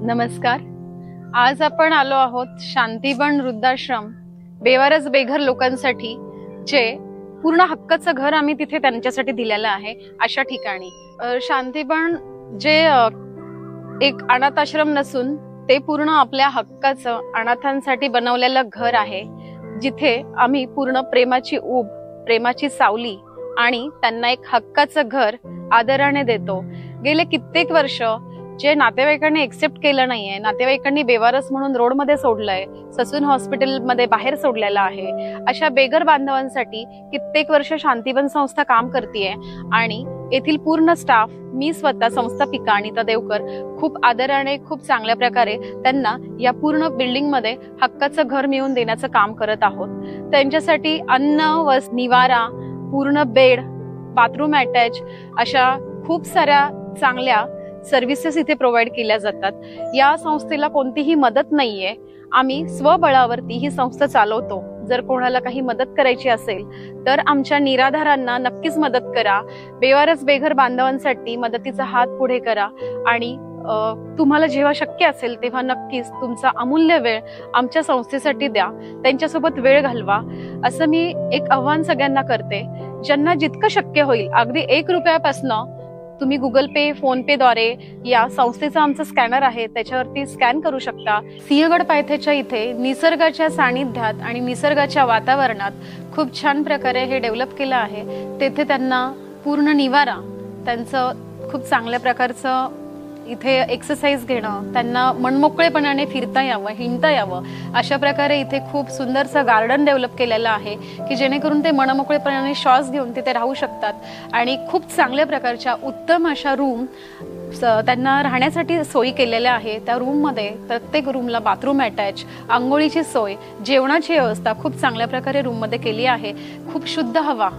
नमस्कार। आज आपण आलो आहोत शांतीबन वृद्धाश्रम बेवारस बेघर लोकांसाठी, जे पूर्ण हक्काचं घर आम्ही तिथे त्यांच्यासाठी दिलेलं आहे। अशा ठिकाणी शांतीबन जे एक अनाथ आश्रम नसून ते पूर्ण आपल्या हक्काचं अनाथांसाठी बनवलेलं घर आहे, जिथे आम्ही पूर्ण प्रेमाची ऊब, प्रेमाची सावली आणि त्यांना एक हक्काचं घर आदराने देतो। गेले कित्येक वर्ष जे नातेवाईकांनी एक्सेप्ट केलं नाहीये, नातेवाईकांनी बेवारस म्हणून रोडमध्ये सोडलंय, ससून हॉस्पिटलमध्ये बाहेर सोडलेलं आहे, अशा बेघर बांधवांसाठी कित्येक वर्ष शांतीबन संस्था काम करतेय। आणि येथील पूर्ण स्टाफ, मी स्वतः संस्थापिका अनिता देवकर, खूप आदराने, खूप चांगल्या प्रकारे त्यांना या पूर्ण बिल्डिंग मध्ये हक्काचं घर मिळवून देण्याचं काम करत आहोत। त्यांच्यासाठी अन्न व निवारा, पूर्ण बेड, बाथरूम अटॅच अशा खूप साऱ्या चांगल्या सर्व्हिसेस इथे प्रोव्हाइड केल्या जातात। या संस्थेला कोणतीही मदत नाहीये, आम्ही स्वबळावरती ही संस्था चालवतो। जर कोणाला काही मदत करायची असेल तर आमच्या निराधारांना नक्कीच मदत करा। बेवारस बेघर बांधवांसाठी मदतीचा हात पुढे करा आणि तुम्हाला जेव्हा शक्य असेल तेव्हा नक्कीच तुमचा अमूल्य वेळ आमच्या संस्थेसाठी द्या, त्यांच्यासोबत वेळ घालवा, असं मी एक आव्हान सगळ्यांना करते। ज्यांना जितकं शक्य होईल, अगदी 1 रुपयापासून तुम्ही गुगल पे, फोन पे द्वारे या संस्थेचा आमचा स्कॅनर आहे त्याच्यावरती स्कॅन करू शकता। सिंहगड पायथ्याच्या इथे निसर्गाच्या सानिध्यात आणि निसर्गाच्या वातावरणात खूप छान प्रकारे हे डेव्हलप केलं आहे। तेथे त्यांना पूर्ण निवारा, त्यांचं खूप चांगल्या प्रकारचं इथे एक्सरसाइज घेणं, त्यांना मनमोकळेपणाने फिरता यावं, हिंडता यावं, अशा प्रकारे इथे खूप सुंदरसं गार्डन डेव्हलप केलेलं आहे की जेणेकरून ते मनमोकळेपणाने श्वास घेऊन तिथे राहू शकतात। आणि खूप चांगल्या प्रकारच्या उत्तम अशा रूम त्यांना राहण्यासाठी सोयी केलेल्या आहे। त्या रूम मध्ये प्रत्येक रूमला बाथरूम अटॅच, आंघोळीची सोय, जेवणाची व्यवस्था खूप चांगल्या प्रकारे रूम मध्ये केली आहे। खूप शुद्ध हवा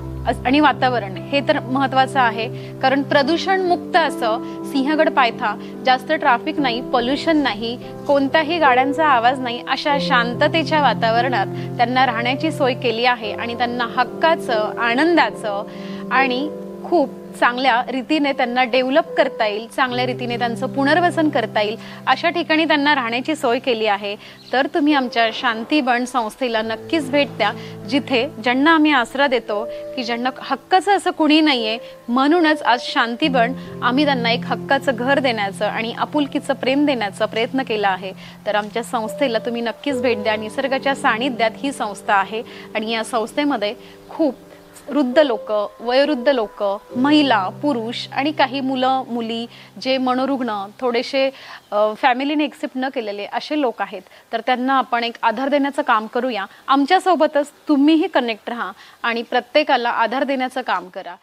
आणि वातावरण हे तर महत्वाचं आहे, कारण प्रदूषण मुक्त असं सिंहगड पायथा, जास्त ट्रॅफिक नाही, पोल्युशन नाही, कोणत्याही गाड्यांचा आवाज नाही, अशा शांततेच्या वातावरणात त्यांना राहण्याची सोय केली आहे। आणि त्यांना हक्काचं, आनंदाचं आणि खूप चांगल्या रीतीने त्यांना डेव्हलप करता येईल, चांगल्या रीतीने त्यांचं पुनर्वसन करता येईल, अशा ठिकाणी त्यांना राहण्याची सोय केली आहे। तर तुम्ही आमच्या शांतीबन संस्थेला नक्कीच भेट द्या, जिथे ज्यांना आम्ही आसरा देतो की ज्यांना हक्काचं असं कुणी नाहीये, म्हणूनच आज शांतीबन आम्ही त्यांना एक हक्काचं घर देण्याचं आणि आपुलकीचं प्रेम देण्याचा प्रयत्न केला आहे। तर आमच्या संस्थेला तुम्ही नक्कीच भेट द्या। निसर्गाच्या सानिध्यात ही संस्था आहे आणि या संस्थेमध्ये खूप वृद्ध लोक, वयोवृद्ध लोक, महिला, पुरुष आणि काही मुलं मुली जे मनोरुग्ण, थोडेसे फॅमिलीने एक्सेप्ट न केलेले असे लोक आहेत। तर त्यांना आपण एक आधार देण्याचं काम करूया। आमच्या सोबतच तुम्हीही कनेक्ट राहा आणि प्रत्येकाला आधार देण्याचं काम करा।